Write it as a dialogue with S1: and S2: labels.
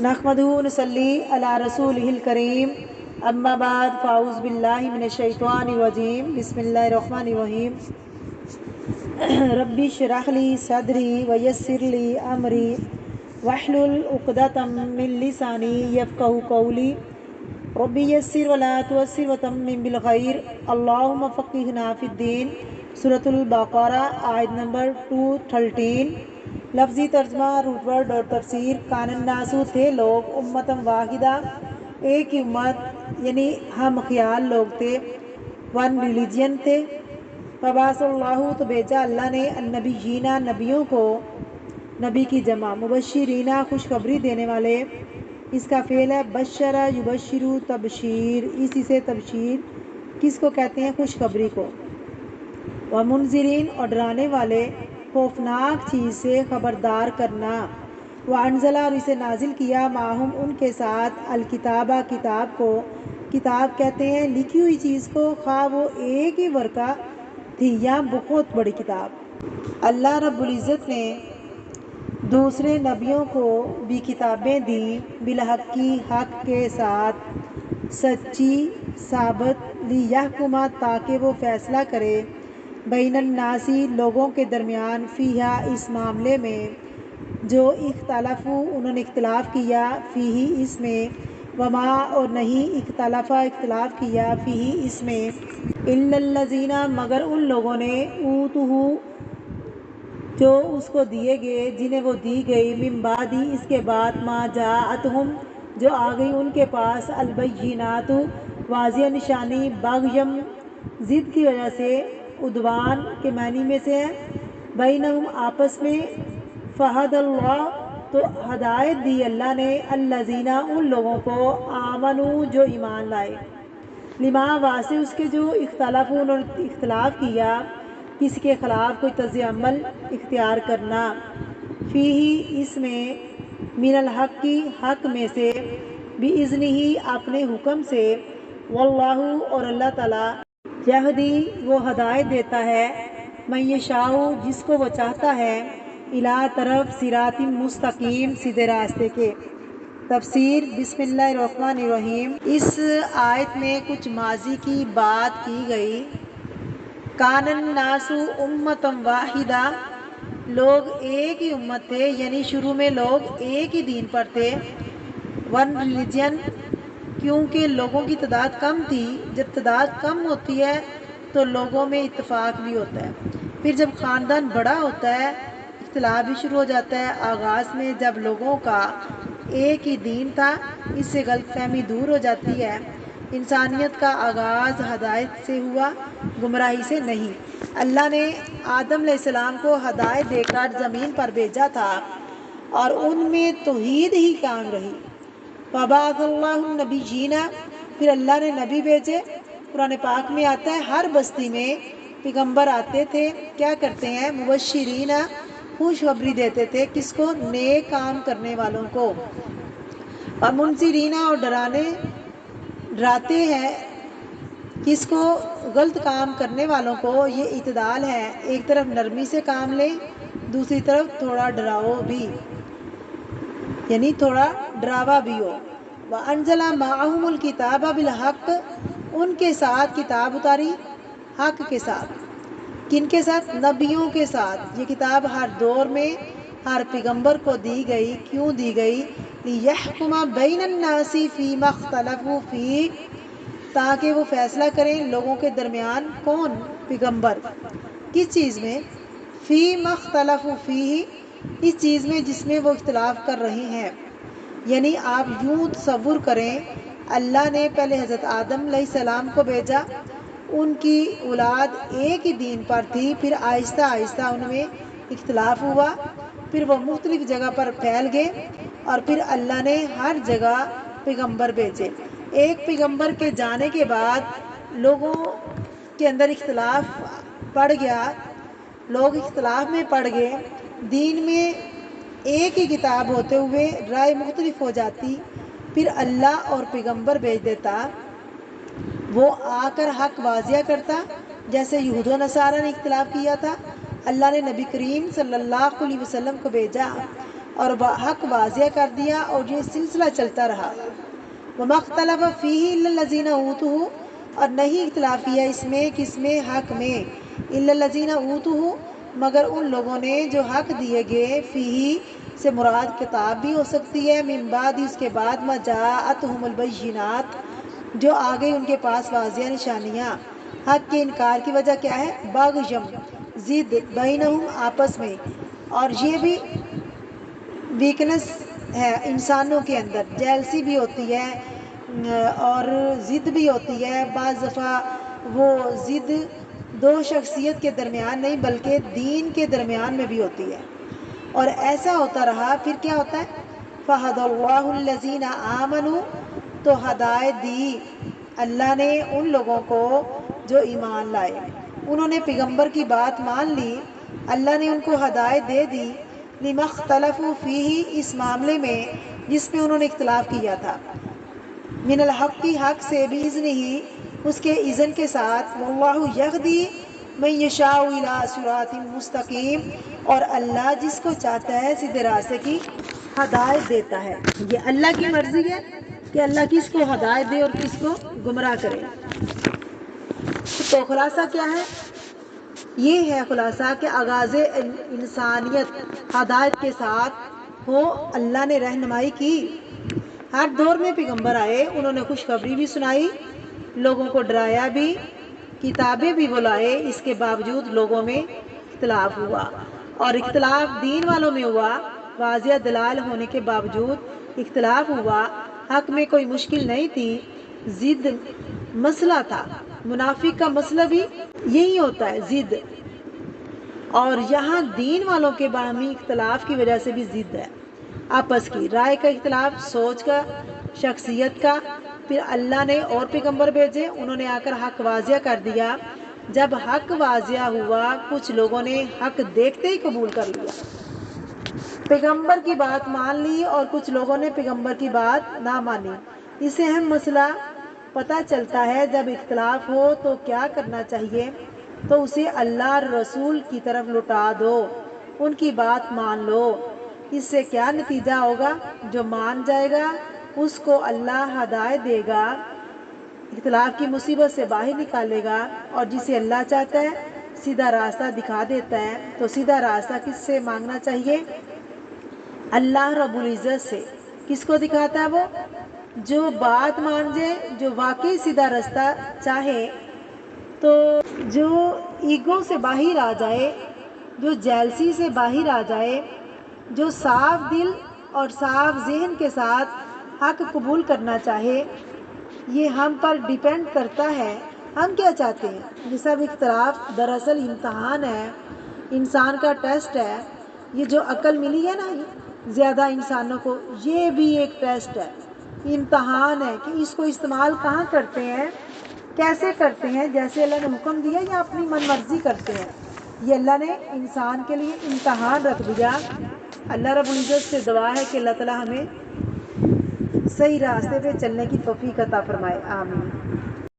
S1: نحمدہ نصلی علی رسولہ الکریم اما بعد فاعوذ باللہ من الشیطان الرجیم بسم اللہ الرحمن الرحیم ربی اشرح لی صدری ویسر لی امری واحلل عقدۃ من لسانی یفقہوا قولی ربی یسر ولا تعسر وتمم بالخیر اللہم فقہنا فی الدین۔ سورۃ البقرہ آیت نمبر 213۔ لفظی ترجمہ، روٹ ورڈ اور تفسیر۔ کان الناس تھے لوگ، امتم واحدہ ایک ہی امت، یعنی ہم خیال لوگ تھے، ون ریلیجن تھے۔ فبعث اللہ تو بھیجا اللہ نے النبیین نبیوں کو، نبی کی جمع، مبشرین خوشخبری دینے والے، اس کا فعل ہے بشرا یبشرو تبشیر، اسی سے تبشیر کس کو کہتے ہیں؟ خوشخبری کو۔ ومنذرین اور ڈرانے والے، خوفناک چیز سے خبردار کرنا۔ وانزل اور اسے نازل کیا، معہم ان کے ساتھ، الکتابہ کتاب کو۔ کتاب کہتے ہیں لکھی ہوئی چیز کو، خواہ وہ ایک ہی ورقہ تھی یا بہت بڑی کتاب۔ اللہ رب العزت نے دوسرے نبیوں کو بھی کتابیں دیں، بالحق کی، حق کے ساتھ، سچی، ثابت، لیحکم تاکہ وہ فیصلہ کرے، بین الناس لوگوں کے درمیان، فیہا اس معاملے میں، جو اختلافو انہوں نے اختلاف کیا، فیہ اس میں، وما اور نہیں اختلافا اختلاف کیا، فیہ اس میں، الا الذین مگر ان لوگوں نے، اوتوہ جو اس کو دیے گئے، جنہیں وہ دی گئی، من بعد اس کے بعد، ما جاءتہم جو آ گئی ان کے پاس، البینات واضح نشانی، بغیم ضد کی وجہ سے، عدوان کے معنی میں سے ہے، بینہم آپس میں، فہد اللہ تو ہدایت دی اللہ نے، الذین ان لوگوں کو، آمنوا جو ایمان لائے، لما واسطے اس کے جو اختلاف انہوں نے اختلاف کیا، کسی کے خلاف کوئی طرز عمل اختیار کرنا، فیہ اس میں، من الحق کی حق میں سے، باذنہ اپنے حکم سے، واللہ اور اللہ تعالیٰ، یہدی وہ ہدایت دیتا ہے، من یشاء جس کو وہ چاہتا ہے، الی طرف صراط مستقیم سیدھے راستے کے۔ تفسیر۔ بسم اللہ الرحمن الرحیم۔ اس آیت میں کچھ ماضی کی بات کی گئی۔ کان الناس امتم واحدہ لوگ ایک ہی امت تھے، یعنی شروع میں لوگ ایک ہی دین پر تھے، ون ریلیجن، کیونکہ لوگوں کی تعداد کم تھی۔ جب تعداد کم ہوتی ہے تو لوگوں میں اتفاق بھی ہوتا ہے، پھر جب خاندان بڑا ہوتا ہے اختلاف بھی شروع ہو جاتا ہے۔ آغاز میں جب لوگوں کا ایک ہی دین تھا، اس سے غلط فہمی دور ہو جاتی ہے۔ انسانیت کا آغاز ہدایت سے ہوا، گمراہی سے نہیں۔ اللہ نے آدم علیہ السلام کو ہدایت دے کر زمین پر بھیجا تھا اور ان میں توحید ہی کام رہی۔ فبعث اللہ النبیین پھر اللہ نے نبی بھیجے۔ قرآن پاک میں آتا ہے ہر بستی میں پیغمبر آتے تھے، کیا کرتے ہیں؟ مبشرین خوشخبری دیتے تھے، کس کو؟ نیک کام کرنے والوں کو، اور منذرین اور ڈراتے ہیں، کس کو؟ غلط کام کرنے والوں کو۔ یہ اعتدال ہے، ایک طرف نرمی سے کام لیں، دوسری طرف تھوڑا ڈراؤ بھی، یعنی تھوڑا ڈراوا بھی ہو۔ وَأَنزَلَ مَعَهُمُ الْكِتَابَ بِالْحَقِّ ان کے ساتھ کتاب اتاری حق کے ساتھ۔ کن کے ساتھ؟ نبیوں کے ساتھ۔ یہ کتاب ہر دور میں ہر پیغمبر کو دی گئی۔ کیوں دی گئی؟ لِيَحْكُمَ بَيْنَ النَّاسِ فِيمَا اخْتَلَفُوا فِيهِ تاکہ وہ فیصلہ کریں لوگوں کے درمیان۔ کون؟ پیغمبر۔ کس چیز میں؟ فِيمَا اخْتَلَفُوا فِيهِ اس چیز میں جس میں وہ اختلاف کر رہے ہیں۔ یعنی آپ یوں تصور کریں، اللہ نے پہلے حضرت آدم علیہ السلام کو بھیجا، ان کی اولاد ایک ہی دین پر تھی، پھر آہستہ آہستہ ان میں اختلاف ہوا، پھر وہ مختلف جگہ پر پھیل گئے، اور پھر اللہ نے ہر جگہ پیغمبر بھیجے۔ ایک پیغمبر کے جانے کے بعد لوگوں کے اندر اختلاف پڑ گیا، لوگ اختلاف میں پڑ گئے، دین میں ایک ہی کتاب ہوتے ہوئے رائے مختلف ہو جاتی، پھر اللہ اور پیغمبر بھیج دیتا، وہ آ کر حق واضح کرتا۔ جیسے یہود و نصارہ نے اختلاف کیا تھا، اللہ نے نبی کریم صلی اللہ علیہ وسلم کو بھیجا اور حق واضح کر دیا اور یہ سلسلہ چلتا رہا۔ وما اختلف فیہ الا الذین اوتوہ، اور نہیں اختلاف کیا اس میں، کس میں؟ حق میں، الا الذین اوتوہ، مگر ان لوگوں نے جو حق دیے گئے، فیہ سے مراد کتاب بھی ہو سکتی ہے، من بعد اس کے بعد، ما جاءتہم البینات، جو آ گئی ان کے پاس واضح نشانیاں۔ حق کے انکار کی وجہ کیا ہے؟ بغیم، ضد، بینہم، آپس میں، اور یہ بھی ویکنس ہے انسانوں کے اندر، جیلسی بھی ہوتی ہے اور ضد بھی ہوتی ہے۔ بعض دفعہ وہ ضد دو شخصیت کے درمیان نہیں بلکہ دین کے درمیان میں بھی ہوتی ہے، اور ایسا ہوتا رہا، پھر کیا ہوتا ہے؟ فَهَدَى اللَّهُ الَّذِينَ آمَنُوا، تو ہدایت دی اللہ نے ان لوگوں کو جو ایمان لائے، انہوں نے پیغمبر کی بات مان لی، اللہ نے ان کو ہدایت دے دی، لِمَا اخْتَلَفُوا فِيهِ، اس معاملے میں جس میں انہوں نے اختلاف کیا تھا، من الحق، کی حق سے، بِإِذْنِهِ، اس کے اذن کے ساتھ، وَاللَّهُ يَهْدِي مَن يَشَاءُ إِلَىٰ صِرَاطٍ مُّسْتَقِيمٍ، اور اللہ جس کو چاہتا ہے سیدھے راستے کی ہدایت دیتا ہے۔ یہ اللہ کی مرضی ہے کہ اللہ کس کو ہدایت دے اور کس کو گمراہ کرے۔ تو خلاصہ کیا ہے؟ یہ ہے خلاصہ کہ آغاز انسانیت ہدایت کے ساتھ ہو، اللہ نے رہنمائی کی، ہر دور میں پیغمبر آئے، انہوں نے خوشخبری بھی سنائی، لوگوں کو ڈرایا بھی، کتابیں بھی بلائے، اس کے باوجود لوگوں میں اختلاف ہوا، اور اختلاف دین والوں میں ہوا، واضح دلائل ہونے کے باوجود اختلاف ہوا۔ حق میں کوئی مشکل نہیں تھی، ضد مسئلہ تھا۔ منافق کا مسئلہ بھی یہی ہوتا ہے، ضد، اور یہاں دین والوں کے باہمی اختلاف کی وجہ سے بھی ضد ہے، آپس کی رائے کا اختلاف، سوچ کا، شخصیت کا۔ پھر اللہ نے اور پیغمبر بھیجے، انہوں نے آ کر حق واضح کر دیا۔ جب حق واضح ہوا، کچھ لوگوں نے حق دیکھتے ہی قبول کر لیا، پیغمبر کی بات مان لی، اور کچھ لوگوں نے پیغمبر کی بات نہ مانی۔ اس سے اہم مسئلہ پتہ چلتا ہے، جب اختلاف ہو تو کیا کرنا چاہیے؟ تو اسے اللہ اور رسول کی طرف لوٹا دو، ان کی بات مان لو۔ اس سے کیا نتیجہ ہوگا؟ جو مان جائے گا اس کو اللہ ہدایت دے گا، اختلاف کی مصیبت سے باہر نکالے گا، اور جسے اللہ چاہتا ہے سیدھا راستہ دکھا دیتا ہے۔ تو سیدھا راستہ کس سے مانگنا چاہیے؟ اللہ رب العزت سے۔ کس کو دکھاتا ہے وہ؟ جو بات مان جائے، جو واقعی سیدھا راستہ چاہے، تو جو ایگو سے باہر آ جائے، جو جیلسی سے باہر آ جائے، جو صاف دل اور صاف ذہن کے ساتھ حق قبول کرنا چاہے۔ یہ ہم پر ڈیپینڈ کرتا ہے، ہم کیا چاہتے ہیں۔ یہ سب اختلاف دراصل امتحان ہے، انسان کا ٹیسٹ ہے۔ یہ جو عقل ملی ہے نا زیادہ انسانوں کو، یہ بھی ایک ٹیسٹ ہے، امتحان ہے کہ اس کو استعمال کہاں کرتے ہیں، کیسے کرتے ہیں، جیسے اللہ نے حکم دیا یا اپنی من مرضی کرتے ہیں۔ یہ اللہ نے انسان کے لیے امتحان رکھ دیا۔ اللہ رب العزت سے دعا ہے کہ اللہ تعالی ہمیں صحیح راستے پہ چلنے کی توفیق عطا فرمائے، آمین۔